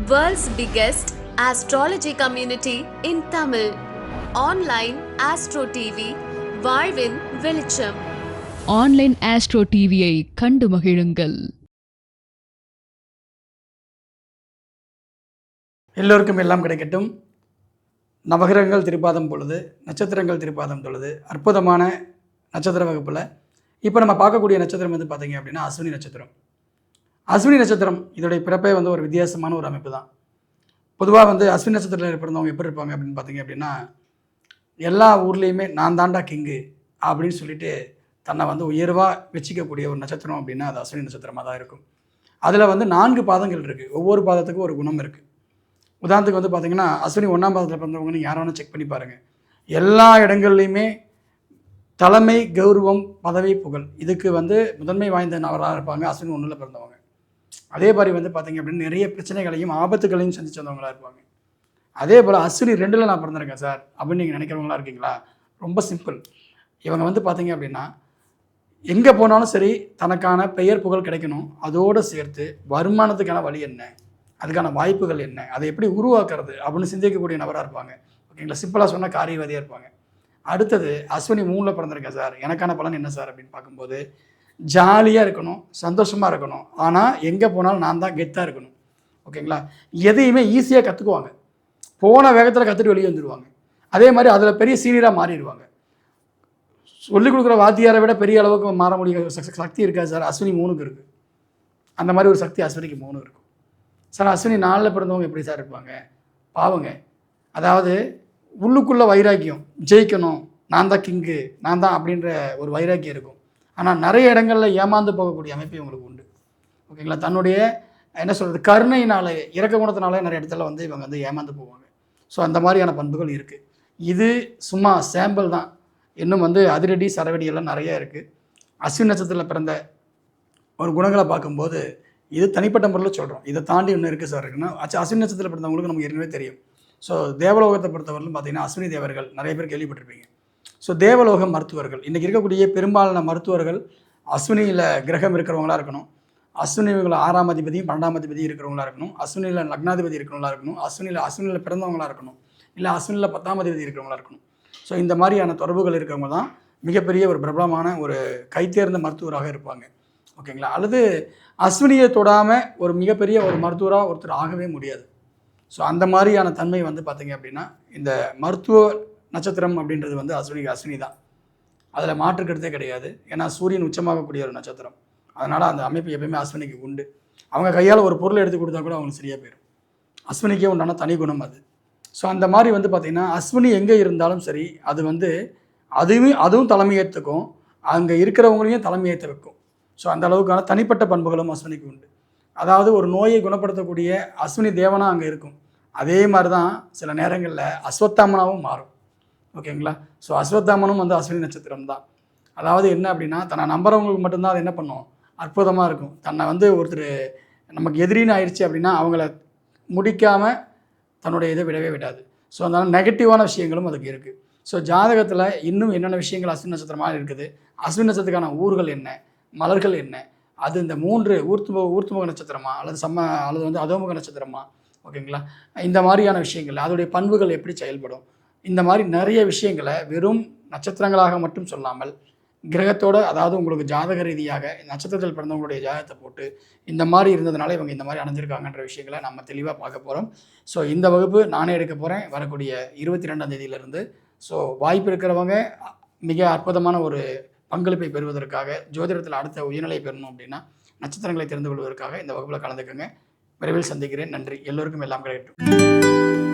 World's biggest astrology community in Tamil. Online Astro TV, வாழ்வின் வெளிச்சம். Online astro டிவியை கண்டு மகிழுங்கள். எல்லோருக்கும் எல்லாம் கிடைக்கட்டும். நவகிரகங்கள் திருப்பாதம் பொழுது, நட்சத்திரங்கள் திருப்பாதம் பொழுது, அற்புதமான நட்சத்திர வகுப்பில் இப்போ நம்ம பார்க்கக்கூடிய நட்சத்திரம் வந்து பார்த்திங்க அப்படின்னா அஸ்வினி நட்சத்திரம். அஸ்வினி நட்சத்திரம் இதோடைய பிறப்பே வந்து ஒரு வித்தியாசமான ஒரு அமைப்பு தான். பொதுவாக வந்து அஸ்வினி நட்சத்திரத்தில் பிறந்தவங்க எப்படி இருப்பாங்க அப்படின்னு பார்த்திங்க அப்படின்னா, எல்லா ஊர்லேயுமே நான் தாண்டா கிங்கு அப்படின்னு சொல்லிட்டு தன்னை வந்து உயர்வாக வச்சிக்கக்கூடிய ஒரு நட்சத்திரம் அப்படின்னா அது அஸ்வினி நட்சத்திரமாக தான் இருக்கும். அதில் வந்து 4 பாதங்கள் இருக்குது. ஒவ்வொரு பாதத்துக்கும் ஒரு குணம் இருக்குது. உதாரணத்துக்கு வந்து பார்த்திங்கன்னா அஸ்வினி 1ஆம் பாதத்தில் பிறந்தவங்கன்னு யாராவது செக் பண்ணி பாருங்கள். எல்லா இடங்கள்லையுமே தலைமை, கௌரவம், பதவி, புகழ் இதுக்கு வந்து முதன்மை வாய்ந்த நபராக இருப்பாங்க அஸ்வினி 1ல் பிறந்தவங்க. அதே மாதிரி வந்து பார்த்திங்க அப்படின்னு நிறைய பிரச்சனைகளையும் ஆபத்துகளையும் சந்திச்சு வந்தவங்களாக இருப்பாங்க. அதே போல் அஸ்வினி 2ல் நான் பிறந்திருக்கேன் சார் அப்படின்னு நீங்கள் நினைக்கிறவங்களா இருக்கீங்களா? ரொம்ப சிம்பிள். இவங்க வந்து பார்த்திங்க அப்படின்னா எங்கே போனாலும் சரி தனக்கான பெயர் புகழ் கிடைக்கணும். அதோடு சேர்த்து வருமானத்துக்கான வழி என்ன, அதுக்கான வாய்ப்புகள் என்ன, அதை எப்படி உருவாக்குறது அப்படின்னு சிந்திக்கக்கூடிய நபராக இருப்பாங்க. ஓகேங்களா? சிம்பிளாக சொன்னால் காரியவாதியாக இருப்பாங்க. அடுத்தது அஸ்வினி 3ல் பிறந்திருக்கேன் சார், எனக்கான பலன் என்ன சார் அப்படின்னு பார்க்கும்போது ஜாலியாக இருக்கணும், சந்தோஷமாக இருக்கணும். ஆனால் எங்கே போனாலும் நான் தான் கெத்தாக இருக்கணும். ஓகேங்களா? எதையுமே ஈஸியாக கற்றுக்குவாங்க. போன வேகத்தில் கற்றுட்டு வெளியே வந்துடுவாங்க. அதே மாதிரி அதில் பெரிய சீனியராக மாறிடுவாங்க. சொல்லிக் கொடுக்குற வாத்தியாரை விட பெரிய அளவுக்கு மாற முடிய சக்தி இருக்காது சார், அஸ்வினி 3க்கு இருக்குது. அந்த மாதிரி ஒரு சக்தி அஸ்வினிக்கு 3 இருக்கும். சார் அஸ்வினி 4ல் பிறந்தவங்க எப்படி சார் இருப்பாங்க? பாவங்க. அதாவது உள்ளுக்குள்ளே வைராக்கியம், ஜெயிக்கணும், நான் தான் கிங்கு, நான் தான் அப்படின்ற ஒரு வைராக்கியம் இருக்கும். ஆனால் நிறைய இடங்களில் ஏமாந்து போகக்கூடிய அமைப்பு இவங்களுக்கு உண்டு. ஓகேங்களா? தன்னுடைய என்ன சொல்கிறது, கருணையினால, இறக்க குணத்தினால நிறைய இடத்துல வந்து இவங்க வந்து ஏமாந்து போவாங்க. ஸோ அந்த மாதிரியான பண்புகள் இருக்குது. இது சும்மா சாம்பிள் தான். இன்னும் வந்து அதிரடி சரவெடி எல்லாம் நிறையா இருக்குது. அஸ்வினி நட்சத்திரத்தில் பிறந்த ஒரு குணங்களை பார்க்கும்போது இது தனிப்பட்ட முறையில் சொல்கிறோம். இதை தாண்டி இன்னும் இருக்குது சார் இருக்குன்னா அஸ்வினி நட்சத்திரத்தில் பிறந்தவங்களுக்கு நமக்கு ஏற்கனவே தெரியும். ஸோ தேவலோகத்தை பொறுத்தவரையிலும் பார்த்திங்கன்னா அஸ்வினி தேவர்கள் நிறைய பேர் கேள்விப்பட்டிருப்பீங்க. ஸோ தேவலோக மருத்துவர்கள் இன்றைக்கி இருக்கக்கூடிய பெரும்பாலான மருத்துவர்கள் அஸ்வினியில் கிரகம் இருக்கிறவங்களா இருக்கணும், அஸ்வினியில் 6ஆம் அதிபதியும் 12ஆம் அதிபதியும் இருக்கிறவங்களா இருக்கணும், அஸ்வினியில் லக்னாதிபதி இருக்கிறவங்களா இருக்கணும், அஸ்வினியில் பிறந்தவங்களா இருக்கணும், இல்லை அஸ்வினியில் 10ஆம் அதிபதி இருக்கிறவங்களா இருக்கணும். ஸோ இந்த மாதிரியான தொடர்புகள் இருக்கிறவங்க தான் மிகப்பெரிய ஒரு பிரபலமான ஒரு கைத்தேர்ந்த மருத்துவராக இருப்பாங்க. ஓகேங்களா? அல்லது அஸ்வினியை தொடாமல் ஒரு மிகப்பெரிய ஒரு மருத்துவராக ஒருத்தர் ஆகவே முடியாது. ஸோ அந்த மாதிரியான தன்மை வந்து பார்த்திங்க அப்படின்னா இந்த மருத்துவ நட்சத்திரம் அப்படின்றது வந்து அஸ்வினி தான். அதில் மாற்றுக்கிறதே கிடையாது. ஏன்னா சூரியன் உச்சமாகக்கூடிய ஒரு நட்சத்திரம். அதனால் அந்த அமைப்பு எப்பயுமே அஸ்வினிக்கு உண்டு. அவங்க கையால் ஒரு பொருளை எடுத்து கொடுத்தா கூட அவங்களுக்கு சரியாக போயிடும். அஸ்வினிக்கே உண்டான தனி குணம் அது. ஸோ அந்த மாதிரி வந்து பார்த்திங்கன்னா அஸ்வினி எங்கே இருந்தாலும் சரி அது வந்து அதுவும் தலைமையேற்றுக்கும், அங்கே இருக்கிறவங்களையும் தலைமையேற்ற வைக்கும். ஸோ அந்த அளவுக்கான தனிப்பட்ட பண்புகளும் அஸ்வினிக்கு உண்டு. அதாவது ஒரு நோயை குணப்படுத்தக்கூடிய அஸ்வினி தேவனாக அங்கே இருக்கும். அதே மாதிரி தான் சில நேரங்களில் அஸ்வத்தாமனாவும் மாறும். ஓகேங்களா? ஸோ அஸ்வத்தாமனும் வந்து அஸ்வினி நட்சத்திரம் தான். அதாவது என்ன அப்படின்னா தன்னை நம்புறவங்களுக்கு மட்டும்தான் அது என்ன பண்ணும், அற்புதமாக இருக்கும். தன்னை வந்து ஒருத்தர் நமக்கு எதிரின்னு ஆயிடுச்சு அப்படின்னா அவங்கள முடிக்காமல் தன்னுடைய இதை விடவே விடாது. ஸோ அதனால் நெகட்டிவான விஷயங்களும் அதுக்கு இருக்குது. ஸோ ஜாதகத்தில் இன்னும் என்னென்ன விஷயங்கள் அஸ்வினி நட்சத்திரமாக இருக்குது, அஸ்வினி நட்சத்திரத்துக்கான ஊர்கள் என்ன, மலர்கள் என்ன, அது இந்த 3 ஊர்த்துமுக நட்சத்திரமா அல்லது வந்து அதோமுக நட்சத்திரமா, ஓகேங்களா? இந்த மாதிரியான விஷயங்கள் அதோடைய பண்புகள் எப்படி செயல்படும், இந்த மாதிரி நிறைய விஷயங்களை வெறும் நட்சத்திரங்களாக மட்டும் சொல்லாமல் கிரகத்தோடு, அதாவது உங்களுக்கு ஜாதக ரீதியாக நட்சத்திரத்தில் பிறந்தவங்களுடைய ஜாதகத்தை போட்டு இந்த மாதிரி இருந்ததுனால இவங்க இந்த மாதிரி அடைஞ்சிருக்காங்கன்ற விஷயங்களை நம்ம தெளிவாக பார்க்க போகிறோம். ஸோ இந்த வகுப்பு நானே எடுக்க போகிறேன் வரக்கூடிய 22ஆம் தேதியிலிருந்து. ஸோ வாய்ப்பு இருக்கிறவங்க மிக அற்புதமான ஒரு பங்களிப்பை பெறுவதற்காக, ஜோதிடத்தில் அடுத்த உயர்நிலை பெறணும் அப்படின்னா நட்சத்திரங்களை தெரிந்து கொள்வதற்காக இந்த வகுப்பில் கலந்துக்கங்க. விரைவில் சந்திக்கிறேன். நன்றி. எல்லோருக்கும் எல்லாம் கிடைக்கட்டும்.